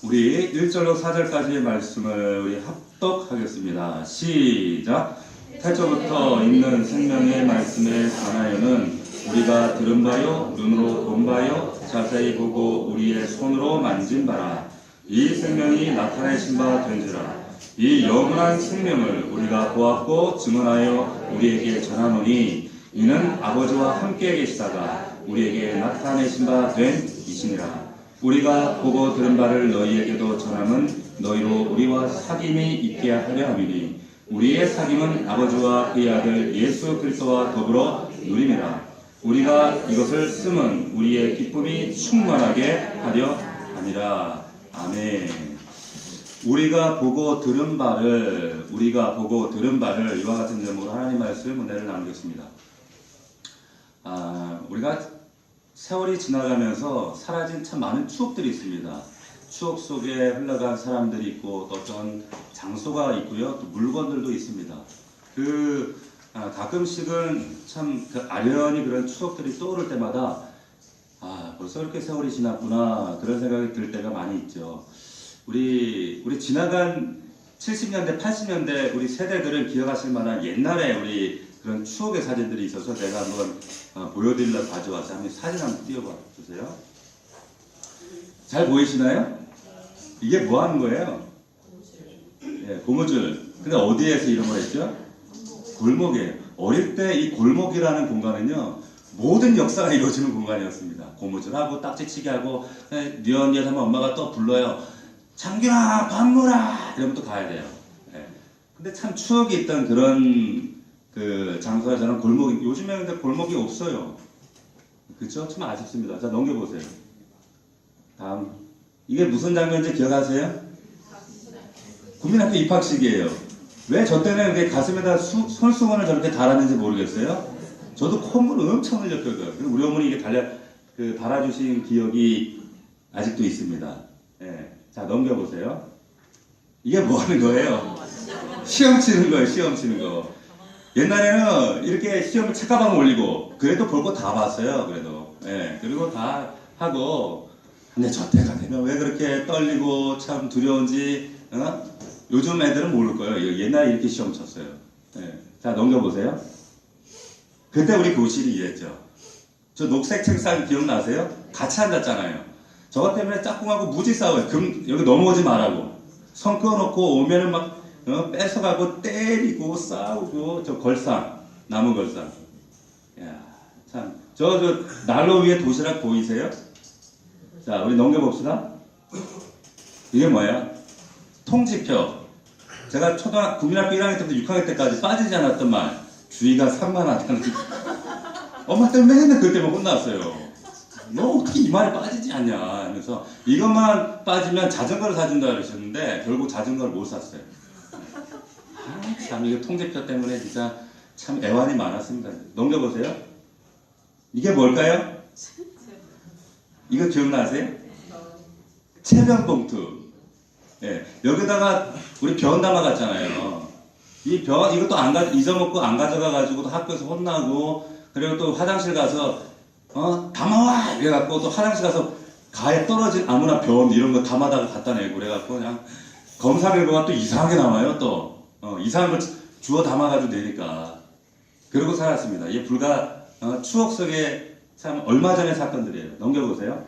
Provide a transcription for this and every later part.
우리 1절로 4절까지의 말씀을 우리 합독하겠습니다. 시작! 태초부터 있는 생명의 말씀에 관하여는 우리가 들은 바요, 눈으로 본 바요, 자세히 보고 우리의 손으로 만진 바라. 이 생명이 나타내신 바 된지라. 이 영원한 생명을 우리가 보았고 증언하여 우리에게 전하노니 이는 아버지와 함께 계시다가 우리에게 나타내신 바 된 이시니라. 우리가 보고 들은 바를 너희에게도 전함은 너희로 우리와 사귐이 있게 하려 함이니 우리의 사귐은 아버지와 그의 아들 예수 그리스도와 더불어 누림이라. 우리가 이것을 쓰면 우리의 기쁨이 충만하게 하려 함이라. 아멘. 우리가 보고 들은 바를 이와 같은 제목으로 하나님 말씀 은혜를 나누겠습니다. 우리가 세월이 지나가면서 사라진 참 많은 추억들이 있습니다. 추억 속에 흘러간 사람들이 있고 또 어떤 장소가 있고요. 또 물건들도 있습니다. 가끔씩은 참 아련히 그런 추억들이 떠오를 때마다 벌써 이렇게 세월이 지났구나 그런 생각이 들 때가 많이 있죠. 우리 지나간 70년대, 80년대 우리 세대들은 기억하실 만한 옛날에 우리 그런 추억의 사진들이 있어서 제가 한번 보여드리려고 가져왔어요. 한번 사진 한번 띄워봐 주세요. 잘 보이시나요? 이게 뭐 하는 거예요? 예, 고무줄. 근데 어디에서 이런 걸 했죠? 골목이에요. 어릴 때 이 골목이라는 공간은요, 모든 역사가 이루어지는 공간이었습니다. 고무줄하고 딱지치기 하고, 뉘엿뉘엿 하면 엄마가 또 불러요. 장균아, 밥 먹어라! 이러면 또 가야 돼요. 예. 근데 참 추억이 있던 그런 장소가 저는 골목이, 요즘에는 근데 골목이 없어요. 그쵸? 참 아쉽습니다. 자, 넘겨보세요. 다음. 이게 무슨 장면인지 기억하세요? 국민학교 입학식이에요. 왜 저 때는 이렇게 가슴에다 손수건을 저렇게 달았는지 모르겠어요. 저도 콧물을 엄청 흘렸거든요. 그리고 우리 어머니 이게 달아주신 기억이 아직도 있습니다. 예. 자, 넘겨보세요. 이게 뭐 하는 거예요? 시험 치는 거예요, 시험 치는 거. 옛날에는 이렇게 시험을 책가방 올리고, 그래도 볼 거 다 봤어요, 그래도. 예. 그리고 다 하고, 근데 저 때가 되면 왜 그렇게 떨리고 참 두려운지, 요즘 애들은 모를 거예요. 옛날에 이렇게 시험 쳤어요. 예. 자, 넘겨보세요. 그때 우리 교실이 이랬죠. 저 녹색 책상 기억나세요? 같이 앉았잖아요. 저것 때문에 짝꿍하고 무지 싸워요. 여기 넘어오지 말라고. 선 끊어놓고 오면은 막 뺏어가고 때리고 싸우고. 저 걸상, 나무 걸상. 야, 참. 저 난로 위에 도시락 보이세요? 자, 우리 넘겨봅시다. 이게 뭐예요? 통지표. 제가 국민학교 1학년 때부터 6학년 때까지 빠지지 않았던 말. 주의가 산만하다는. 엄마 때문에 맨날 그것 때문에 혼났어요. 너 어떻게 이 말에 빠지지 않냐 하면서 이것만 빠지면 자전거를 사준다 그러셨는데 결국 자전거를 못 샀어요. 참 이게 통제표 때문에 진짜 참 애환이 많았습니다. 넘겨보세요. 이게 뭘까요? 이거 기억나세요? 체면봉투. 예, 여기다가 우리 변 담아갔잖아요. 이 변 이것도 잊어먹고 안 가져가가지고 학교에서 혼나고 그리고 또 화장실 가서 담아와! 이래갖고 또 화장실 가서 가에 떨어진 아무나 변 이런 거 담아다가 갖다 내고 그래갖고 그냥 검사 결과가 또 이상하게 나와요 또. 이상한 걸 주워 담아가지고 내니까. 그러고 살았습니다. 이게 불과 추억 속에 참 얼마 전의 사건들이에요. 넘겨보세요.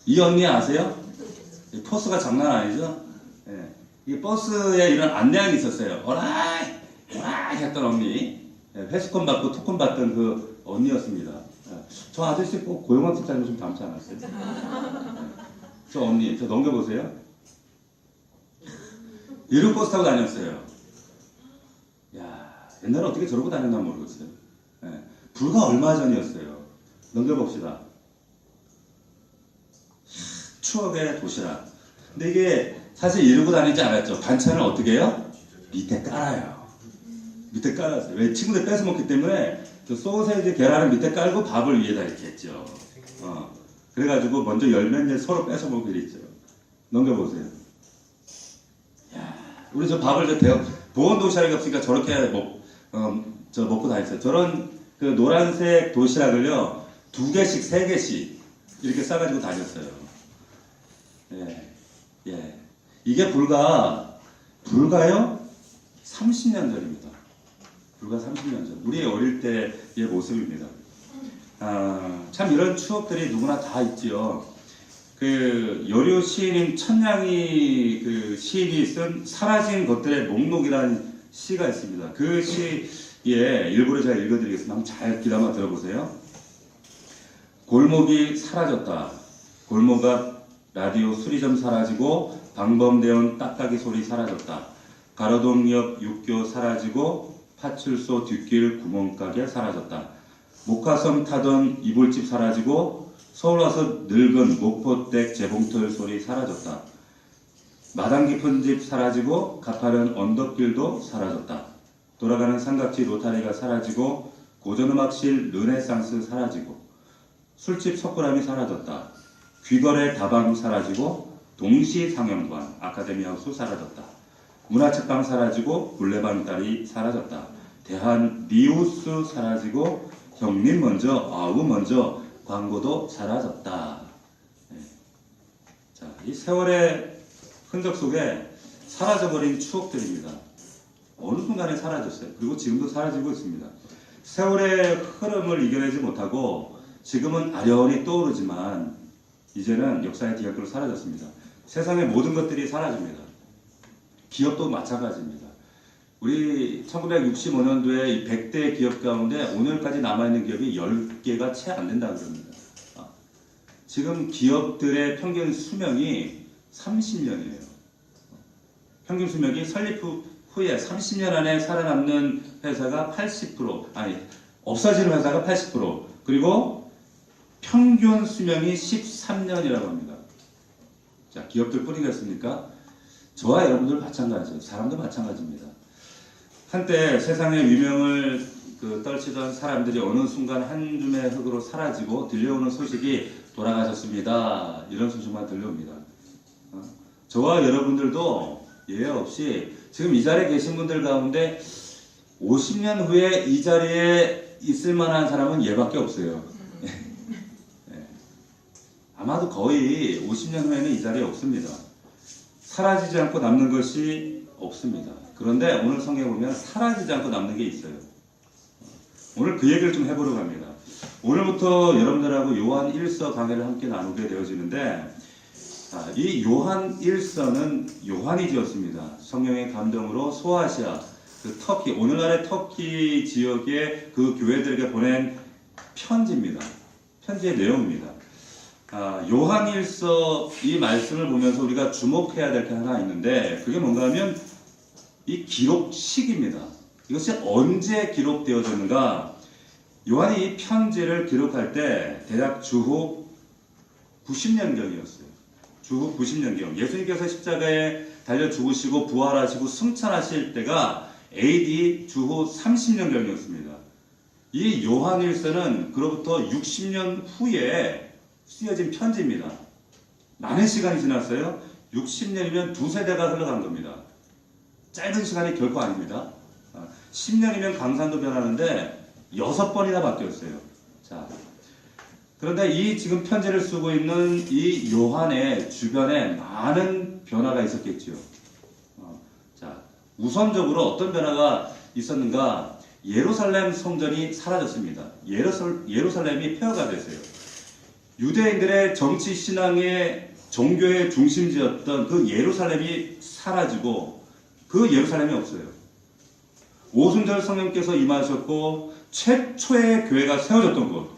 이 언니 아세요? 포스가 장난 아니죠? 예. 이 버스에 이런 안내양이 있었어요. 어라이! 어라이! 했던 언니. 회수권 받고 토큰 받던 그 언니였습니다. 저 아저씨 꼭 고영학 집사님 좀 닮지 않았어요? 저 언니, 저 넘겨보세요. 이런 버스 타고 다녔어요. 야, 옛날에 어떻게 저러고 다녔나 모르겠어요. 불과 얼마 전이었어요. 넘겨봅시다. 추억의 도시락. 근데 이게 사실 이러고 다니지 않았죠. 반찬을 어떻게 해요? 밑에 깔아요. 밑에 깔았어요. 왜? 친구들 뺏어 먹기 때문에 저 소세지 계란을 밑에 깔고 밥을 위에다 이렇게 했죠. 그래가지고 먼저 열면 이제 서로 뺏어 먹고 이랬죠. 넘겨보세요. 야, 우리 저 밥을 보온 도시락이 없으니까 저렇게 먹고 다녔어요. 저런 그 노란색 도시락을요 2개씩 3개씩 이렇게 싸가지고 다녔어요. 예, 예. 이게 불가요? 30년 전입니다. 불과 30년 전. 우리 어릴 때의 모습입니다. 참 이런 추억들이 누구나 다 있지요. 그 여류 시인인 천냥이 그 시인이 쓴 사라진 것들의 목록이라는 시가 있습니다. 그 시에 일부를 제가 읽어드리겠습니다. 한번 잘 귀담아 들어보세요. 골목이 사라졌다. 골목 앞 라디오 수리점 사라지고 방범대원 딱딱이 소리 사라졌다. 가로등 옆 육교 사라지고 파출소 뒷길 구멍가게 사라졌다. 목화섬 타던 이불집 사라지고 서울 와서 늙은 목포댁 재봉틀 소리 사라졌다. 마당 깊은 집 사라지고 가파른 언덕길도 사라졌다. 돌아가는 삼각지 로타리가 사라지고 고전음악실 르네상스 사라지고 술집 석굴암이 사라졌다. 귀거래 다방 사라지고 동시상영관 아카데미하우스 사라졌다. 문화책방 사라지고 물레방딸이 사라졌다. 대한 리우스 사라지고 형님 먼저 아우 먼저 광고도 사라졌다. 네. 자, 이 세월의 흔적 속에 사라져버린 추억들입니다. 어느 순간에 사라졌어요. 그리고 지금도 사라지고 있습니다. 세월의 흐름을 이겨내지 못하고 지금은 아련히 떠오르지만 이제는 역사의 뒤안길로 사라졌습니다. 세상의 모든 것들이 사라집니다. 기업도 마찬가지입니다. 우리 1965년도에 이 100대 기업 가운데 오늘까지 남아있는 기업이 10개가 채 안 된다고 그럽니다. 지금 기업들의 평균 수명이 30년이에요. 평균 수명이 설립 후에 30년 안에 살아남는 회사가 80%, 없어지는 회사가 80%, 그리고 평균 수명이 13년이라고 합니다. 자, 기업들 뿐이겠습니까? 저와 여러분들 마찬가지예요. 사람도 마찬가지입니다. 한때 세상의 위명을 떨치던 사람들이 어느 순간 한 줌의 흙으로 사라지고 들려오는 소식이 돌아가셨습니다. 이런 소식만 들려옵니다. 저와 여러분들도 예외 없이 지금 이 자리에 계신 분들 가운데 50년 후에 이 자리에 있을 만한 사람은 얘밖에 없어요. 아마도 거의 50년 후에는 이 자리에 없습니다. 사라지지 않고 남는 것이 없습니다. 그런데 오늘 성경에 보면 사라지지 않고 남는 게 있어요. 오늘 그 얘기를 좀 해보려고 합니다. 오늘부터 여러분들하고 요한 1서 강의를 함께 나누게 되어지는데 이 요한 1서는 요한이 지었습니다. 성령의 감동으로 소아시아, 그 터키, 오늘날의 터키 지역의 그 교회들에게 보낸 편지입니다. 편지의 내용입니다. 요한 1서 이 말씀을 보면서 우리가 주목해야 될 게 하나 있는데 그게 뭔가 하면 이 기록식입니다. 이것이 언제 기록되어졌는가? 요한이 이 편지를 기록할 때 대략 주후 90년경이었어요. 주후 90년경. 예수님께서 십자가에 달려 죽으시고 부활하시고 승천하실 때가 AD 주후 30년경이었습니다. 이 요한 1서는 그로부터 60년 후에 쓰여진 편지입니다. 많은 시간이 지났어요. 60년이면 두세 대가 흘러간 겁니다. 짧은 시간이 결코 아닙니다. 10년이면 강산도 변하는데 6번이나 바뀌었어요. 자, 그런데 이 지금 편지를 쓰고 있는 이 요한의 주변에 많은 변화가 있었겠지요. 자, 우선적으로 어떤 변화가 있었는가? 예루살렘 성전이 사라졌습니다. 예루살렘이 폐허가 됐어요. 유대인들의 정치 신앙의 종교의 중심지였던 그 예루살렘이 사라지고 그 예루살렘이 없어요. 오순절 성령께서 임하셨고 최초의 교회가 세워졌던 곳,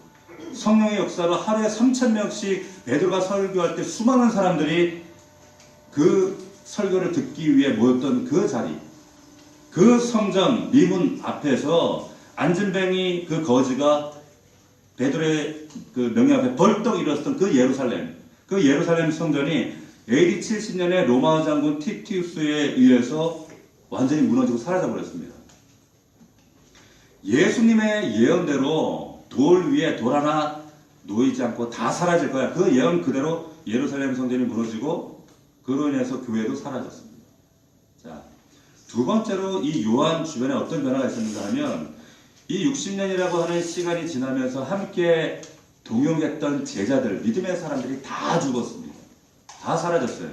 성령의 역사로 하루에 3,000명씩 베드로가 설교할 때 수많은 사람들이 그 설교를 듣기 위해 모였던 그 자리, 그 성전 미문 앞에서 안진뱅이 그 거지가 베드로의 그 명예 앞에 벌떡 일었던 그 예루살렘 성전이 AD 70년에 로마 장군 티티우스에 의해서 완전히 무너지고 사라져버렸습니다. 예수님의 예언대로 돌 위에 돌 하나 놓이지 않고 다 사라질 거야. 그 예언 그대로 예루살렘 성전이 무너지고 그로 인해서 교회도 사라졌습니다. 자, 두 번째로 이 요한 주변에 어떤 변화가 있었는가 하면 이 60년이라고 하는 시간이 지나면서 함께 동역했던 제자들, 믿음의 사람들이 다 죽었습니다. 다 사라졌어요.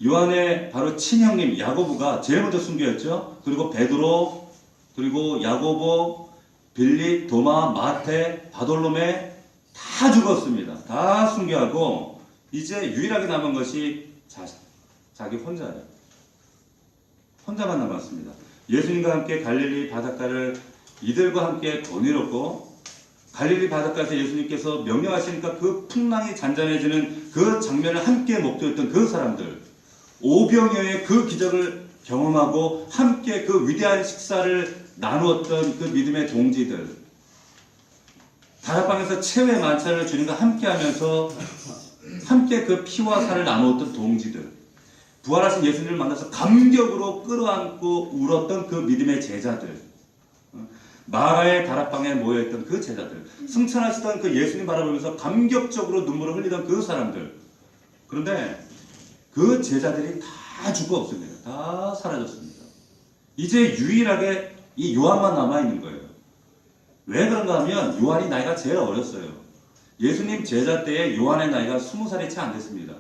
요한의 바로 친형님 야고보가 제일 먼저 순교했죠. 그리고 베드로, 그리고 야고보, 빌립, 도마, 마태, 바돌로메 다 죽었습니다. 다 순교하고 이제 유일하게 남은 것이 자기 혼자예요. 혼자만 남았습니다. 예수님과 함께 갈릴리 바닷가를 이들과 함께 거닐었고, 갈릴리 바닷가에서 예수님께서 명령하시니까 그 풍랑이 잔잔해지는 그 장면을 함께 목도했던 그 사람들, 오병이어의 그 기적을 경험하고 함께 그 위대한 식사를 나누었던 그 믿음의 동지들, 다락방에서 최후의 만찬을 주님과 함께 하면서 함께 그 피와 살을 나누었던 동지들, 부활하신 예수님을 만나서 감격으로 끌어안고 울었던 그 믿음의 제자들, 마가의 다락방에 모여있던 그 제자들, 승천하시던 그 예수님 바라보면서 감격적으로 눈물을 흘리던 그 사람들. 그런데 그 제자들이 다 죽어 없습니다. 다 사라졌습니다. 이제 유일하게 이 요한만 남아있는 거예요. 왜 그런가 하면 요한이 나이가 제일 어렸어요. 예수님 제자 때에 요한의 나이가 20살이 채 안 됐습니다.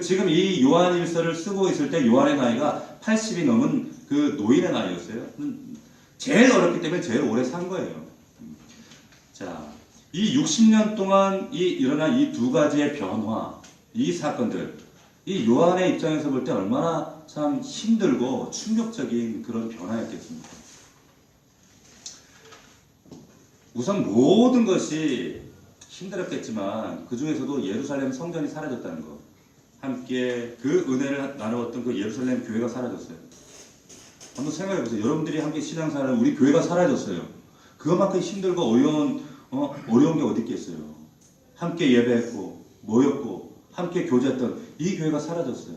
지금 이 요한일서를 쓰고 있을 때 요한의 나이가 80이 넘은 그 노인의 나이였어요. 제일 어렸기 때문에 제일 오래 산 거예요. 자, 이 60년 동안 일어난 이 두 가지의 변화, 이 사건들, 이 요한의 입장에서 볼 때 얼마나 참 힘들고 충격적인 그런 변화였겠습니까? 우선 모든 것이 힘들었겠지만 그 중에서도 예루살렘 성전이 사라졌다는 것, 함께 그 은혜를 나누었던 그 예루살렘 교회가 사라졌어요. 한번 생각해 보세요. 여러분들이 함께 신앙생활을 우리 교회가 사라졌어요. 그것만큼 힘들고 어려운 게 어디 있겠어요. 함께 예배했고 모였고 함께 교제했던 이 교회가 사라졌어요.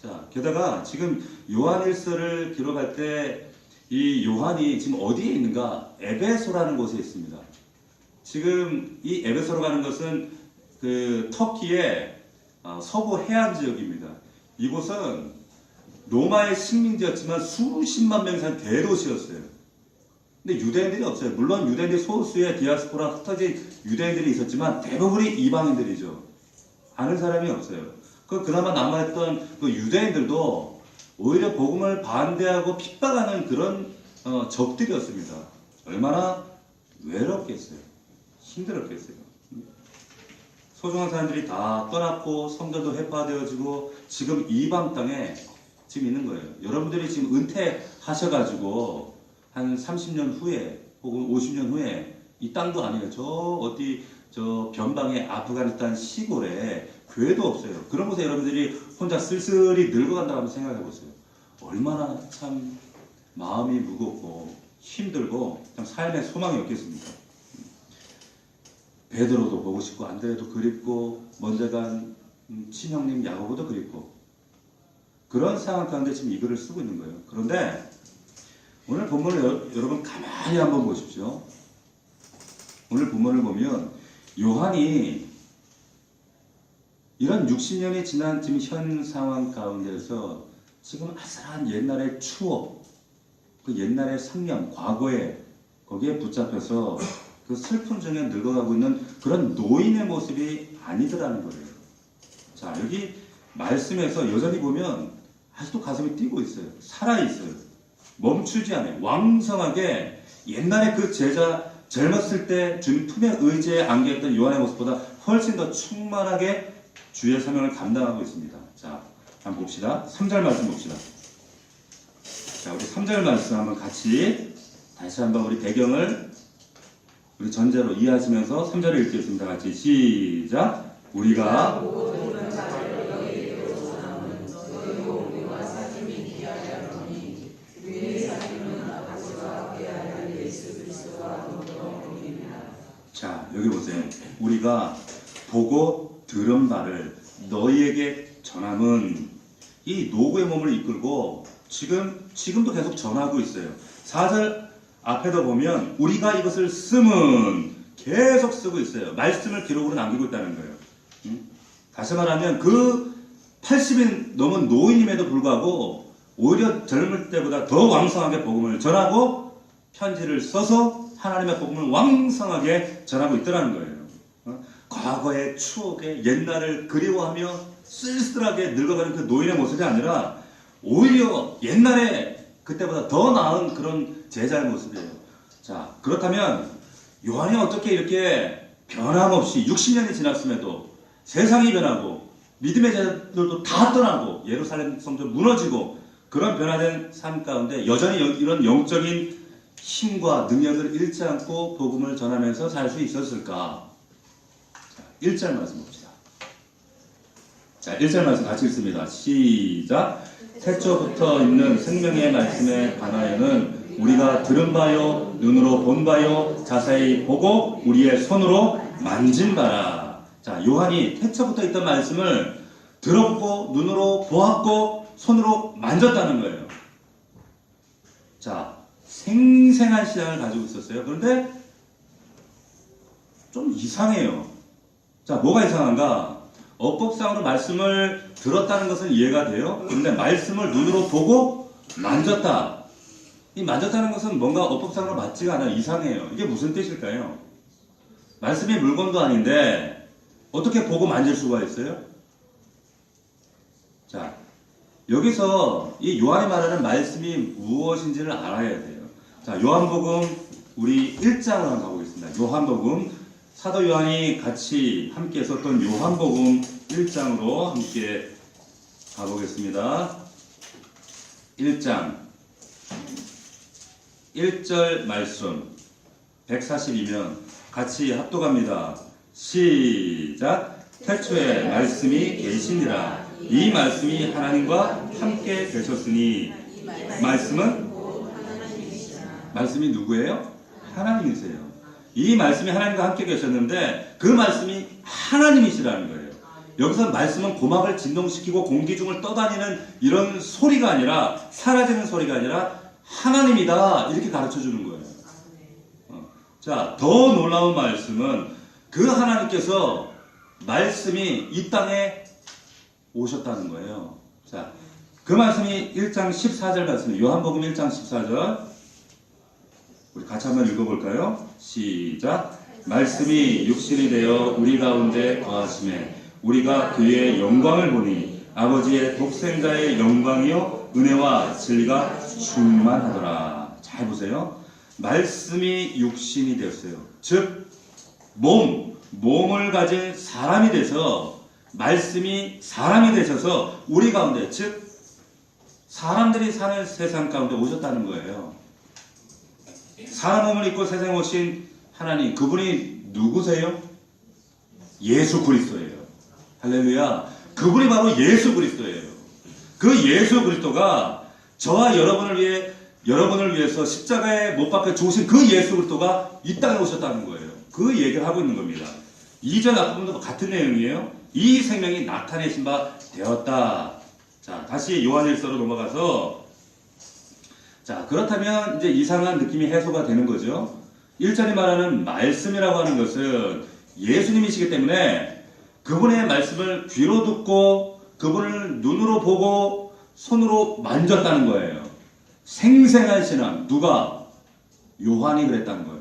자, 게다가 지금 요한일서를 기록할 때 이 요한이 지금 어디에 있는가? 에베소라는 곳에 있습니다. 지금 이 에베소로 가는 것은 그 터키의 서부 해안 지역입니다. 이곳은 로마의 식민지였지만 수십만 명이 산 대도시였어요. 근데 유대인들이 없어요. 물론 유대인들이 소수의 디아스포라 흩어진 유대인들이 있었지만 대부분이 이방인들이죠. 아는 사람이 없어요. 그나마 남아있던 그 유대인들도 오히려 복음을 반대하고 핍박하는 그런 적들이었습니다. 얼마나 외롭겠어요. 힘들었겠어요. 소중한 사람들이 다 떠났고 성전도 회파되어지고 지금 이방 땅에 지금 있는 거예요. 여러분들이 지금 은퇴하셔가지고 한 30년 후에 혹은 50년 후에 이 땅도 아니에요. 저 변방의 아프가니스탄 시골에 교회도 없어요. 그런 곳에 여러분들이 혼자 쓸쓸히 늙어간다고 한번 생각해 보세요. 얼마나 참 마음이 무겁고 힘들고 참 삶의 소망이 없겠습니까? 베드로도 보고 싶고 안드레도 그립고 먼저 간 친형님 야고보도 그립고 그런 상황 가운데 지금 이 글을 쓰고 있는 거예요. 그런데 오늘 본문을 여러분 가만히 한번 보십시오. 오늘 본문을 보면 요한이 이런 60년이 지난 지금 현 상황 가운데서 지금 아슬한 옛날의 추억, 그 옛날의 상념, 과거에 거기에 붙잡혀서 그 슬픔 중에 늙어가고 있는 그런 노인의 모습이 아니더라는 거예요. 자, 여기 말씀에서 여전히 보면 아직도 가슴이 뛰고 있어요. 살아있어요. 멈추지 않아요. 왕성하게 옛날에 그 제자 젊었을 때 주님 품에 의지에 안겨있던 요한의 모습보다 훨씬 더 충만하게 주의 사명을 감당하고 있습니다. 자, 한번 봅시다. 3절 말씀 봅시다. 자, 우리 3절 말씀 한번 같이 다시 한번 우리 배경을 우리 전제로 이해하시면서 3절을 읽겠습니다. 같이 시작. 우리가 자, 여기 보세요. 우리가 보고 들은 바를 너희에게 전함은 이 노구의 몸을 이끌고 지금도 계속 전하고 있어요. 4절 앞에도 보면 우리가 이것을 쓰면 계속 쓰고 있어요. 말씀을 기록으로 남기고 있다는 거예요. 다시 말하면 그 80이 넘은 노인임에도 불구하고 오히려 젊을 때보다 더 왕성하게 복음을 전하고 편지를 써서 하나님의 복음을 왕성하게 전하고 있더라는 거예요. 과거의 추억에 옛날을 그리워하며 쓸쓸하게 늙어가는 그 노인의 모습이 아니라 오히려 옛날에 그때보다 더 나은 그런 제자의 모습이에요. 자, 그렇다면 요한이 어떻게 이렇게 변함없이 60년이 지났음에도 세상이 변하고 믿음의 제자들도 다 떠나고 예루살렘 성전 무너지고 그런 변화된 삶 가운데 여전히 이런 영적인 힘과 능력을 잃지 않고 복음을 전하면서 살 수 있었을까? 자, 1절 말씀 봅시다. 자, 1절 말씀 같이 읽습니다. 시작. 태초부터 있는 생명의 말씀에 관하여는 우리가 들은 바요 눈으로 본 바요 자세히 보고 우리의 손으로 만진 바라. 자, 요한이 태초부터 있던 말씀을 들었고 눈으로 보았고 손으로 만졌다는 거예요. 자, 생생한 신앙을 가지고 있었어요. 그런데 좀 이상해요. 자, 뭐가 이상한가? 어법상으로 말씀을 들었다는 것은 이해가 돼요. 그런데 말씀을 눈으로 보고 만졌다. 이 만졌다는 것은 뭔가 어법상으로 맞지가 않아요. 이상해요. 이게 무슨 뜻일까요? 말씀이 물건도 아닌데 어떻게 보고 만질 수가 있어요? 자, 여기서 이 요한이 말하는 말씀이 무엇인지를 알아야 돼요. 자, 요한복음 우리 1장으로 한번 가보겠습니다. 요한복음 사도 요한이 같이 함께 썼던 요한복음 1장으로 함께 가보겠습니다. 1장 1절 말씀 140이면 같이 합독합니다. 시작. 태초에 말씀이 계시니라. 이 말씀이 하나님과 함께 계셨으니 말씀이 누구예요? 하나님이세요. 이 말씀이 하나님과 함께 계셨는데 그 말씀이 하나님이시라는 거예요. 여기서 말씀은 고막을 진동시키고 공기 중을 떠다니는 이런 소리가 아니라 사라지는 소리가 아니라 하나님이다 이렇게 가르쳐 주는 거예요. 자, 더 놀라운 말씀은 그 하나님께서 말씀이 이 땅에 오셨다는 거예요. 자, 그 말씀이 1장 14절 말씀이에요. 요한복음 1장 14절 우리 같이 한번 읽어볼까요? 시작. 말씀이 육신이 되어 우리 가운데 거하심에 우리가 그의 영광을 보니 아버지의 독생자의 영광이요 은혜와 진리가 충만하더라. 잘 보세요. 말씀이 육신이 되었어요. 즉 몸을 가진 사람이 돼서 말씀이 사람이 되셔서 우리 가운데 즉 사람들이 사는 세상 가운데 오셨다는 거예요. 사람 몸을 입고 세상에 오신 하나님 그분이 누구세요? 예수 그리스도예요. 할렐루야. 그분이 바로 예수 그리스도예요. 그 예수 그리스도가 저와 여러분을 위해서 십자가에 못 박혀 죽으신 그 예수 그리스도가 이 땅에 오셨다는 거예요. 그 얘기를 하고 있는 겁니다. 2절 앞부분도 같은 내용이에요. 이 생명이 나타내신 바 되었다. 자, 다시 요한일서로 넘어가서 자, 그렇다면 이제 이상한 느낌이 해소가 되는 거죠. 1절이 말하는 말씀이라고 하는 것은 예수님이시기 때문에 그분의 말씀을 귀로 듣고 그분을 눈으로 보고 손으로 만졌다는 거예요. 생생한 신앙. 누가? 요한이 그랬다는 거예요.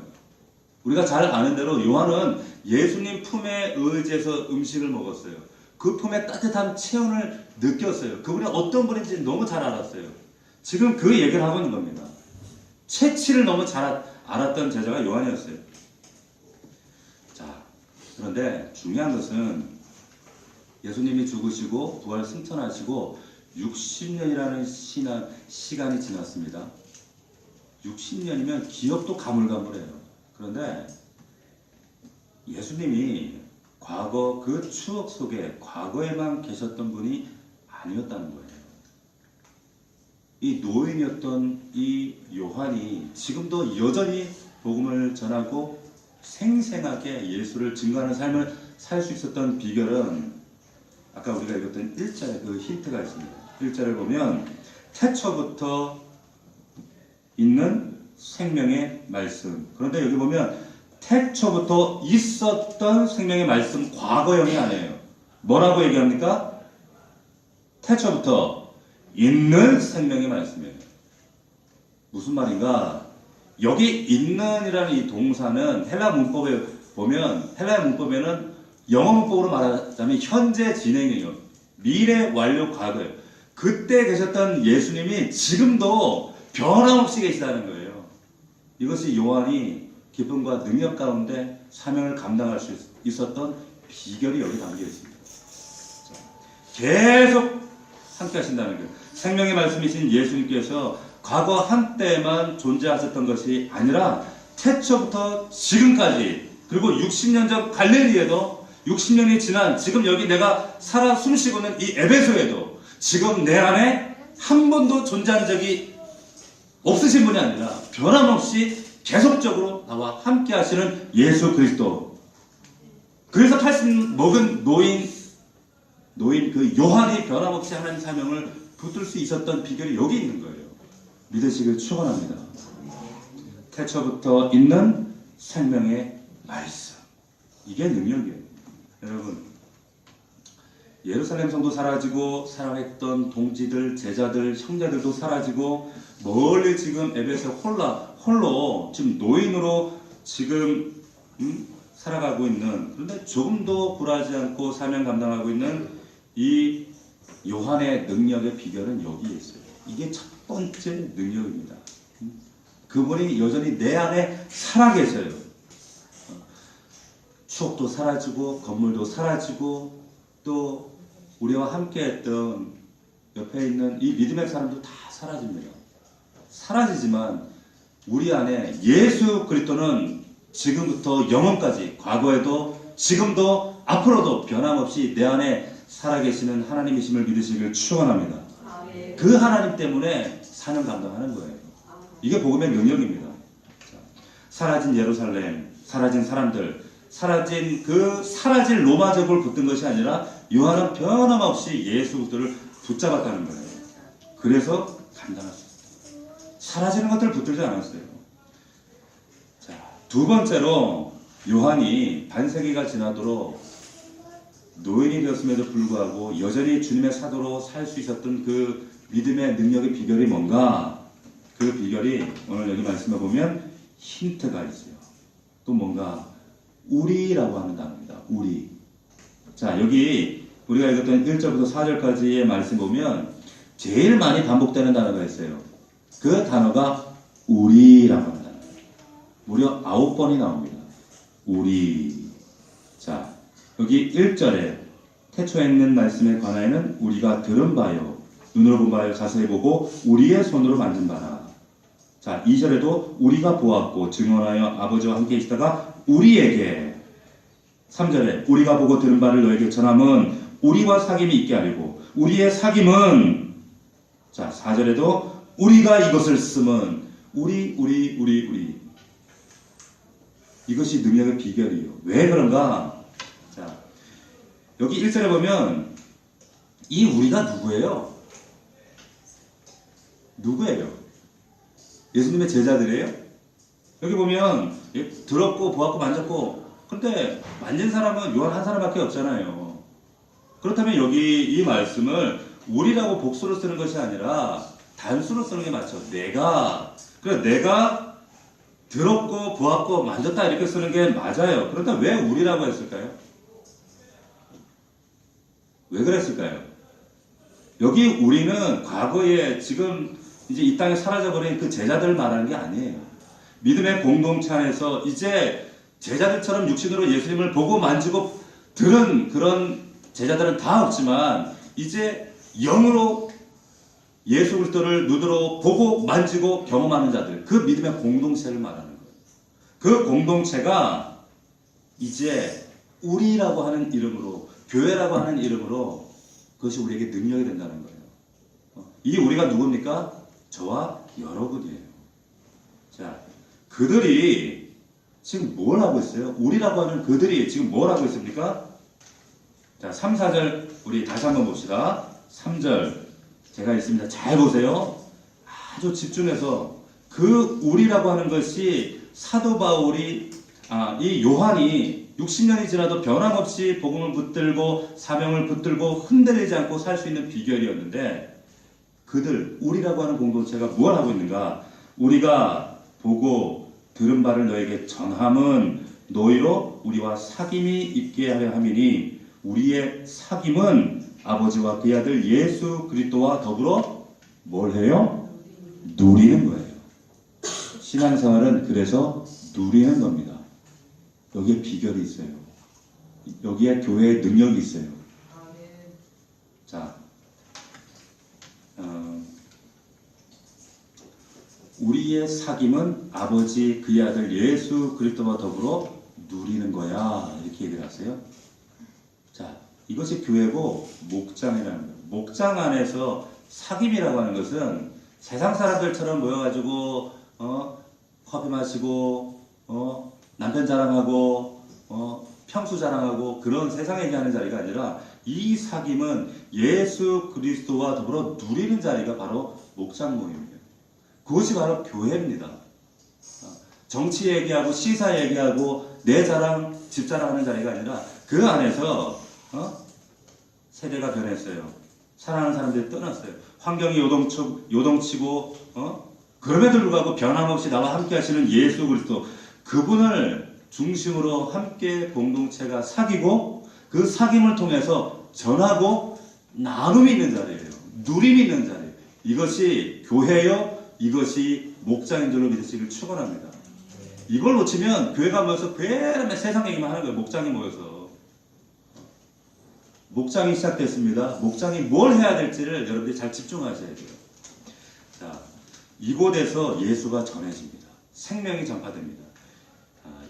우리가 잘 아는 대로 요한은 예수님 품에 의지해서 음식을 먹었어요. 그 품의 따뜻한 체온을 느꼈어요. 그분이 어떤 분인지 너무 잘 알았어요. 지금 그 얘기를 하고 있는 겁니다. 채취를 너무 잘 알았던 제자가 요한이었어요. 자, 그런데 중요한 것은 예수님이 죽으시고 부활 승천하시고 60년이라는 시간이 지났습니다. 60년이면 기억도 가물가물해요. 그런데 예수님이 과거 그 추억 속에 과거에만 계셨던 분이 아니었다는 거예요. 이 노인이었던 이 요한이 지금도 여전히 복음을 전하고 생생하게 예수를 증거하는 삶을 살 수 있었던 비결은 아까 우리가 읽었던 1절에 그 힌트가 있습니다. 1절을 보면 태초부터 있는 생명의 말씀. 그런데 여기 보면 태초부터 있었던 생명의 말씀 과거형이 아니에요. 뭐라고 얘기합니까? 태초부터 있는 생명의 말씀이에요. 무슨 말인가? 여기 있는이라는 이 동사는 헬라 문법에 보면 헬라 문법에는 영어문법으로 말하자면 현재 진행형이요. 미래 완료 과거예요. 그때 계셨던 예수님이 지금도 변함없이 계시다는 거예요. 이것이 요한이 기쁨과 능력 가운데 사명을 감당할 수 있었던 비결이 여기 담겨 있습니다. 계속 함께 하신다는 거예요. 생명의 말씀이신 예수님께서 과거 한때만 존재하셨던 것이 아니라 태초부터 지금까지, 그리고 60년 전 갈릴리에도 60년이 지난 지금 여기 내가 살아 숨쉬고 있는 이 에베소에도 지금 내 안에 한 번도 존재한 적이 없으신 분이 아니라 변함없이 계속적으로 나와 함께 하시는 예수 그리스도. 그래서 80 먹은 노인 그 요한이 변함없이 하나님 사명을 붙들 수 있었던 비결이 여기 있는 거예요. 믿으시길 축원합니다. 태초부터 있는 생명의 말씀. 이게 능력이에요. 여러분, 예루살렘 성도 사라지고 사랑했던 동지들, 제자들, 형제들도 사라지고 멀리 지금 에베소 홀로 지금 노인으로 지금 살아가고 있는, 그런데 조금도 굴하지 않고 사명 감당하고 있는 이 요한의 능력의 비결은 여기에 있어요. 이게 첫 번째 능력입니다. 그분이 여전히 내 안에 살아계셔요. 추억도 사라지고 건물도 사라지고 또 우리와 함께했던 옆에 있는 이 믿음의 사람도 다 사라집니다. 사라지지만 우리 안에 예수 그리스도는 지금부터 영원까지, 과거에도 지금도 앞으로도 변함없이 내 안에 살아계시는 하나님이심을 믿으시길 축원합니다. 그 하나님 때문에 사명 감당하는 거예요. 이게 복음의 능력입니다. 사라진 예루살렘, 사라진 사람들, 사라질 로마 제국을 붙든 것이 아니라 요한은 변함없이 예수 그리스도를 붙잡았다는 거예요. 그래서 감당할 수 있어요. 사라지는 것들을 붙들지 않았어요. 자, 두 번째로 요한이 반세기가 지나도록 노인이 되었음에도 불구하고 여전히 주님의 사도로 살 수 있었던 그 믿음의 능력의 비결이 뭔가? 그 비결이 오늘 여기 말씀해 보면 힌트가 있어요. 또 뭔가 우리라고 하는 단어입니다. 우리. 자, 여기 우리가 읽었던 1절부터 4절까지의 말씀 보면 제일 많이 반복되는 단어가 있어요. 그 단어가 우리라고 하는 단어예요. 무려 9번이 나옵니다. 우리. 자, 여기 1절에 태초에 있는 말씀에 관하여는 우리가 들은 바요, 눈으로 본 바요, 자세히 보고 우리의 손으로 만진 바라. 자, 2절에도 우리가 보았고 증언하여 아버지와 함께 있다가 우리에게. 3절에 우리가 보고 들은 바를 너에게 전함은 우리와 사귐이 있게 하려고. 우리의 사귐은. 자, 4절에도 우리가 이것을 쓰면 우리. 이것이 능력의 비결이에요. 왜 그런가? 자, 여기 1절에 보면 이 우리가 누구예요? 누구예요? 예수님의 제자들이에요? 여기 보면 들었고 보았고 만졌고, 근데 만진 사람은 요한 한 사람밖에 없잖아요. 그렇다면 여기 이 말씀을 우리라고 복수로 쓰는 것이 아니라 단수로 쓰는 게 맞죠. 내가 들었고 보았고 만졌다 이렇게 쓰는 게 맞아요. 그렇다면 왜 우리라고 했을까요? 왜 그랬을까요? 여기 우리는 과거에 지금 이제 이 땅에 사라져버린 그 제자들을 말하는 게 아니에요. 믿음의 공동체 안에서 이제 제자들처럼 육신으로 예수님을 보고 만지고 들은 그런 제자들은 다 없지만 이제 영으로 예수 그리스도를 눈으로 보고 만지고 경험하는 자들, 그 믿음의 공동체를 말하는 거예요. 그 공동체가 이제 우리라고 하는 이름으로, 교회라고 하는 이름으로 그것이 우리에게 능력이 된다는 거예요. 이 우리가 누굽니까? 저와 여러분이에요. 자, 그들이 지금 뭘 하고 있어요? 우리라고 하는 그들이 지금 뭘 하고 있습니까? 자, 3, 4절 우리 다시 한번 봅시다. 3절 제가 읽습니다. 잘 보세요. 아주 집중해서 그 우리라고 하는 것이 사도 바울이 이 요한이 60년이 지나도 변함없이 복음을 붙들고 사명을 붙들고 흔들리지 않고 살 수 있는 비결이었는데, 그들 우리라고 하는 공동체가 뭘 하고 있는가? 우리가 보고 들은 바를 너에게 전함은 너희로 우리와 사귐이 있게 하려 함이니 우리의 사귐은 아버지와 그의 아들 예수 그리스도와 더불어 뭘 해요? 누리는 거예요. 신앙생활은 그래서 누리는 겁니다. 여기에 비결이 있어요. 여기에 교회의 능력이 있어요. 자, 우리의 사귐은 아버지 그의 아들 예수 그리스도와 더불어 누리는 거야, 이렇게 얘기를 하세요. 자, 이것이 교회고 목장이라는 거예요. 목장 안에서 사귐이라고 하는 것은 세상 사람들처럼 모여가지고 커피 마시고 남편 자랑하고 평수 자랑하고 그런 세상 얘기하는 자리가 아니라 이 사귐은 예수 그리스도와 더불어 누리는 자리가 바로 목장 모임이에요. 그것이 바로 교회입니다. 정치 얘기하고 시사 얘기하고 내 자랑, 집 자랑하는 자리가 아니라 그 안에서 세대가 변했어요. 사랑하는 사람들이 떠났어요. 환경이 요동치고 그럼에도 불구하고 변함없이 나와 함께 하시는 예수 그리스도, 그분을 중심으로 함께 공동체가 사귀고 그 사귐을 통해서 전하고 나눔이 있는 자리예요. 누림이 있는 자리예요. 이것이 교회요, 이것이 목장인 줄로 믿으시길 축원합니다. 이걸 놓치면 교회가 모여서 괴람에 세상 얘기만 하는 거예요. 목장이 모여서. 목장이 시작됐습니다. 목장이 뭘 해야 될지를 여러분들이 잘 집중하셔야 돼요. 자, 이곳에서 예수가 전해집니다. 생명이 전파됩니다.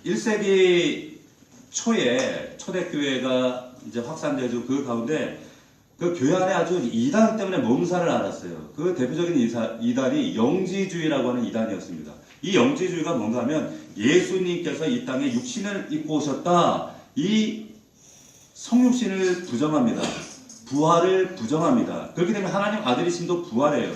1세기 초에 초대교회가 이제 확산되고 그 가운데 그 교회 안에 아주 이단 때문에 몸살을 앓았어요. 그 대표적인 이단이 영지주의라고 하는 이단이었습니다. 이 영지주의가 뭔가 하면 예수님께서 이 땅에 육신을 입고 오셨다. 이 성육신을 부정합니다. 부활을 부정합니다. 그렇기 때문에 하나님 아들이심도 부활해요.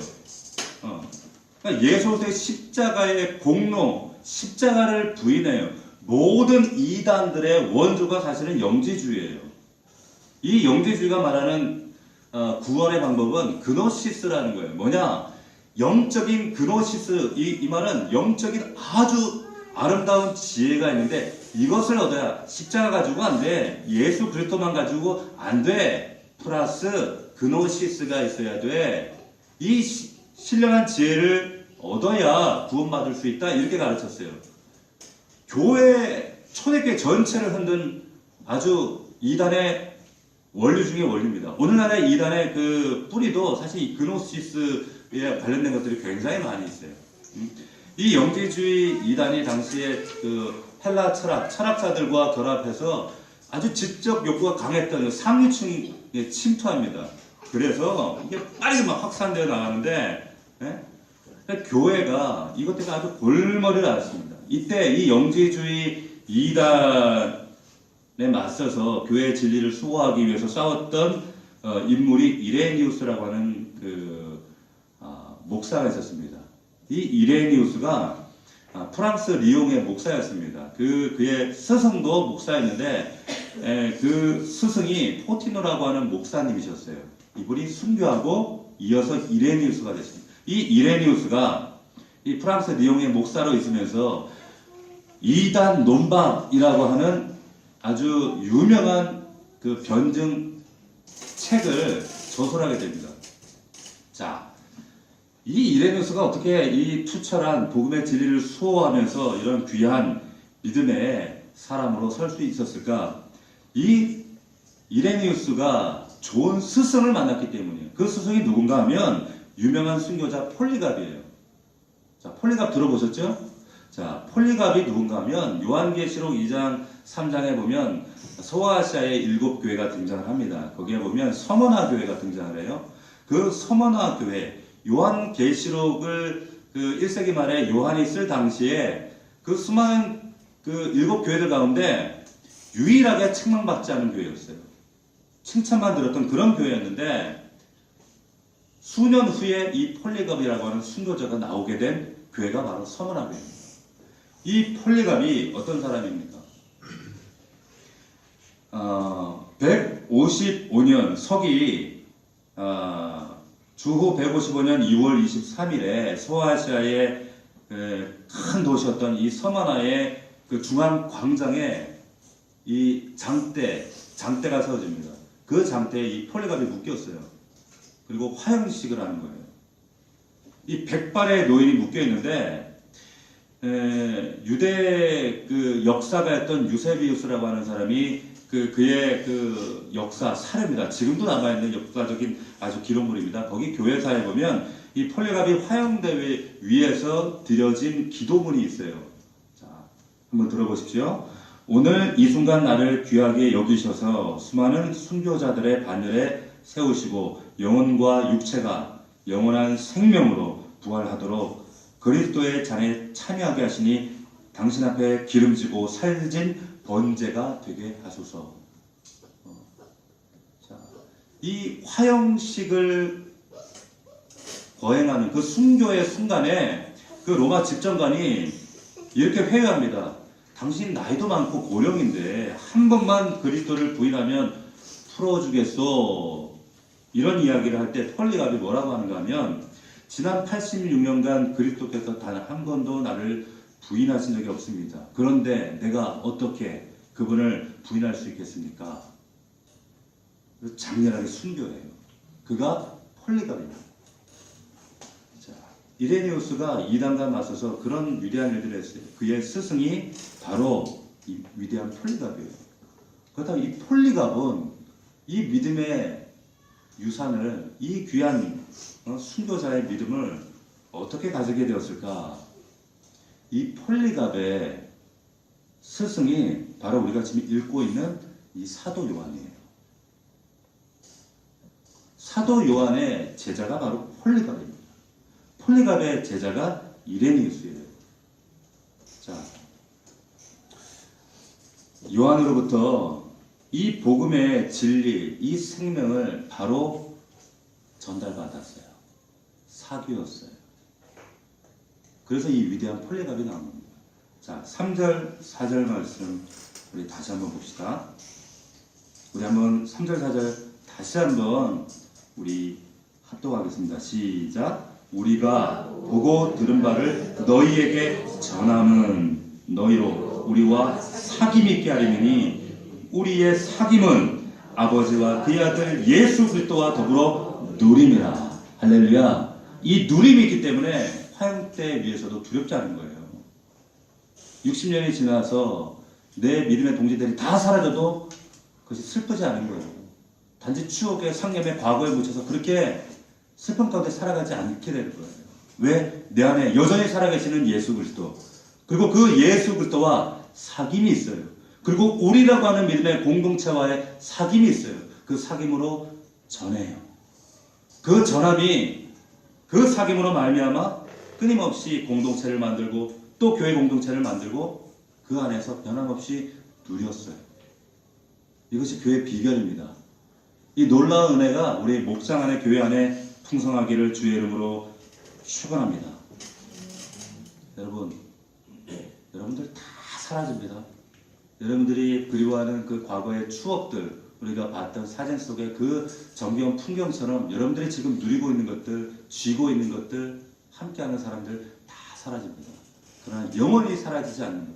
그러니까 예수의 십자가의 공로, 십자가를 부인해요. 모든 이단들의 원조가 사실은 영지주의예요. 이 영지주의가 말하는 구원의 방법은 그노시스라는 거예요. 뭐냐? 영적인 그노시스, 이 말은 영적인 아주 아름다운 지혜가 있는데 이것을 얻어야 십자가 가지고 안 돼. 예수 그리스도만 가지고 안 돼. 플러스 그노시스가 있어야 돼. 이 신령한 지혜를 얻어야 구원받을 수 있다. 이렇게 가르쳤어요. 교회 초대교회 전체를 흔든 아주 이단의 원리 중에 원리입니다. 오늘날의 이단의 그 뿌리도 사실 이 그노시스에 관련된 것들이 굉장히 많이 있어요. 이 영지주의 이단이 당시에 그 헬라 철학자들과 결합해서 아주 지적 욕구가 강했던 상류층에 침투합니다. 그래서 이게 빠르게 막 확산되어 나가는데, 교회가 이것 때문에 아주 골머리를 앓았습니다. 이때 이 영지주의 이단에 맞서서 교회의 진리를 수호하기 위해서 싸웠던 인물이 이레니우스라고 하는 목사가 있었습니다. 이 이레니우스가 프랑스 리옹의 목사였습니다. 그의 스승도 목사였는데 그 스승이 포티노라고 하는 목사님이셨어요. 이분이 순교하고 이어서 이레니우스가 됐습니다. 이 이레니우스가 이 프랑스 리옹의 목사로 있으면서 이단 논방이라고 하는 아주 유명한 그 변증 책을 저술하게 됩니다. 자, 이 이레니우스가 어떻게 이 투철한 복음의 진리를 수호하면서 이런 귀한 믿음의 사람으로 설 수 있었을까? 이 이레니우스가 좋은 스승을 만났기 때문이에요. 그 스승이 누군가 하면 유명한 순교자 폴리갑이에요. 자, 폴리갑 들어보셨죠? 자, 폴리갑이 누군가 하면 요한계시록 2장 3장에 보면 소아시아의 7교회가 등장을 합니다. 거기에 보면 서머나 교회가 등장을 해요. 그 서머나 교회, 요한계시록을 그 1세기 말에 요한이 쓸 당시에 그 수많은 그 7교회들 가운데 유일하게 책망받지 않은 교회였어요. 칭찬만 들었던 그런 교회였는데 수년 후에 이 폴리갑이라고 하는 순교자가 나오게 된 교회가 바로 서머나 교회입니다. 이 폴리갑이 어떤 사람입니까? 155년 서기 주후 155년 2월 23일에 소아시아의 큰 도시였던 이 서머나의 그 중앙 광장에 이 장대가 세워집니다. 그 장대에 이 폴리갑이 묶였어요. 그리고 화형식을 하는 거예요. 이 100발의 노인이 묶여 있는데 유대 그 역사가였던 유세비우스라고 하는 사람이 그의 그 역사 사례입니다. 지금도 남아있는 역사적인 아주 기록물입니다. 거기 교회사에 보면 이 폴리갑이 화형대 위에서 드려진 기도문이 있어요. 자, 한번 들어보십시오. 오늘 이 순간 나를 귀하게 여기셔서 수많은 순교자들의 반열에 세우시고 영혼과 육체가 영원한 생명으로 부활하도록 그리스도의 잔에 참여하게 하시니 당신 앞에 기름지고 살진 번제가 되게 하소서. 자, 이 화형식을 거행하는 그 순교의 순간에 그 로마 집정관이 이렇게 회유합니다. 당신 나이도 많고 고령인데 한 번만 그리스도를 부인하면 풀어주겠소. 이런 이야기를 할 때 폴리갑이 뭐라고 하는가 하면 지난 86년간 그리스도께서 단 한 번도 나를 부인하신 적이 없습니다. 그런데 내가 어떻게 그분을 부인할 수 있겠습니까? 장렬하게 순교해요. 그가 폴리갑입니다. 자, 이레니우스가 이단과 맞서서 그런 위대한 일들을 했어요. 그의 스승이 바로 이 위대한 폴리갑이에요. 그렇다면 이 폴리갑은 이 믿음의 유산을, 이 귀한 순교자의 믿음을 어떻게 가지게 되었을까? 이 폴리갑의 스승이 바로 우리가 지금 읽고 있는 이 사도 요한이에요. 사도 요한의 제자가 바로 폴리갑입니다. 폴리갑의 제자가 이레니우스예요. 자, 요한으로부터 이 복음의 진리, 이 생명을 바로 전달받았어요. 사교였어요. 그래서 이 위대한 폴리갑이 나온 겁니다. 자, 3절, 4절 말씀 우리 다시 한번 봅시다. 우리 한번 3절, 4절 다시 한번 우리 합독하겠습니다. 시작. 우리가 보고 들은 바를 너희에게 전함은 너희로 우리와 사귐 있게 하리니 우리의 사귐은 아버지와 그의 아들 예수 그리스도와 더불어 누림이라. 할렐루야. 이 누림이 있기 때문에 화형대 위에서도 두렵지 않은 거예요. 60년이 지나서 내 믿음의 동지들이 다 사라져도 그것이 슬프지 않은 거예요. 단지 추억의 상념의 과거에 묻혀서 그렇게 슬픔 가운데 살아가지 않게 되는 거예요. 왜? 내 안에 여전히 살아계시는 예수 그리스도, 그리고 그 예수 그리스도와 사귐이 있어요. 그리고 우리라고 하는 믿음의 공동체와의 사귐이 있어요. 그 사귐으로 전해요. 그 전함이, 그 사귐으로 말미암아 끊임없이 공동체를 만들고 또 교회 공동체를 만들고 그 안에서 변함없이 누렸어요. 이것이 교회의 비결입니다. 이 놀라운 은혜가 우리 목장 안에, 교회 안에 풍성하기를 주의 이름으로 축원합니다. 여러분들 다 사라집니다. 여러분들이 그리워하는 그 과거의 추억들, 우리가 봤던 사진 속의 그 정겨운 풍경처럼 여러분들이 지금 누리고 있는 것들, 쥐고 있는 것들, 함께하는 사람들 다 사라집니다. 그러나 영원히 사라지지 않는 것,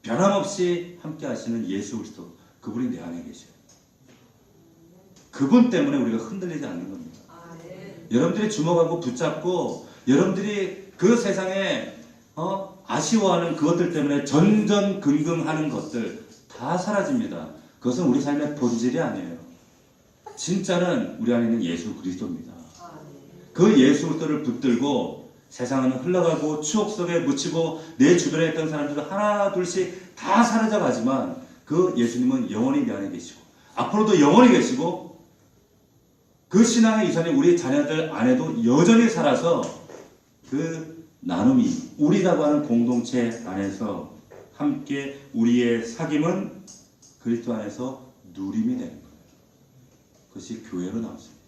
변함없이 함께하시는 예수 그리스도, 그분이 내 안에 계셔요. 그분 때문에 우리가 흔들리지 않는 겁니다. 여러분들이 주목하고 붙잡고 여러분들이 그 세상에 아쉬워하는 그것들 때문에 전전긍긍하는 것들 다 사라집니다. 그것은 우리 삶의 본질이 아니에요. 진짜는 우리 안에 있는 예수 그리스도입니다. 그 예수 그리스도를 붙들고 세상은 흘러가고 추억 속에 묻히고 내 주변에 있던 사람들도 하나 둘씩 다 사라져 가지만 그 예수님은 영원히 내 안에 계시고 앞으로도 영원히 계시고 그 신앙의 유산이 우리 자녀들 안에도 여전히 살아서 그 나눔이, 우리라고 하는 공동체 안에서 함께 우리의 사귐은 그리스도 안에서 누림이 되는 거예요. 그것이 교회로 남습니다.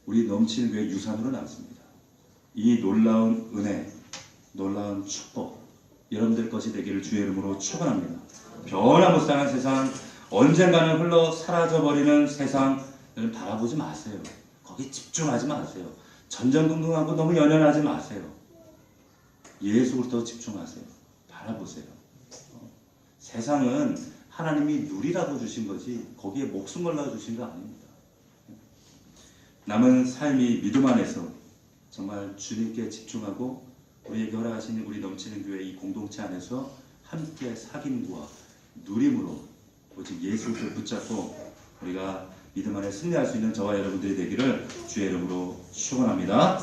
우리 넘치는 교회 유산으로 남습니다. 이 놀라운 은혜, 놀라운 축복, 여러분들 것이 되기를 주의 이름으로 축원합니다. 변화무쌍한 세상, 언젠가는 흘러 사라져버리는 세상 바라보지 마세요. 거기 집중하지 마세요. 전전긍긍하고 너무 연연하지 마세요. 예수 그리스도 집중하세요. 바라보세요. 세상은 하나님이 누리라고 주신 거지 거기에 목숨 걸러 주신 거 아닙니다. 남은 삶이 믿음 안에서 정말 주님께 집중하고 우리에게 허락하신 우리 넘치는 교회 이 공동체 안에서 함께 사귐과 누림으로 오직 예수를 붙잡고 우리가 믿음 안에 승리할 수 있는 저와 여러분들이 되기를 주의 이름으로 축원합니다.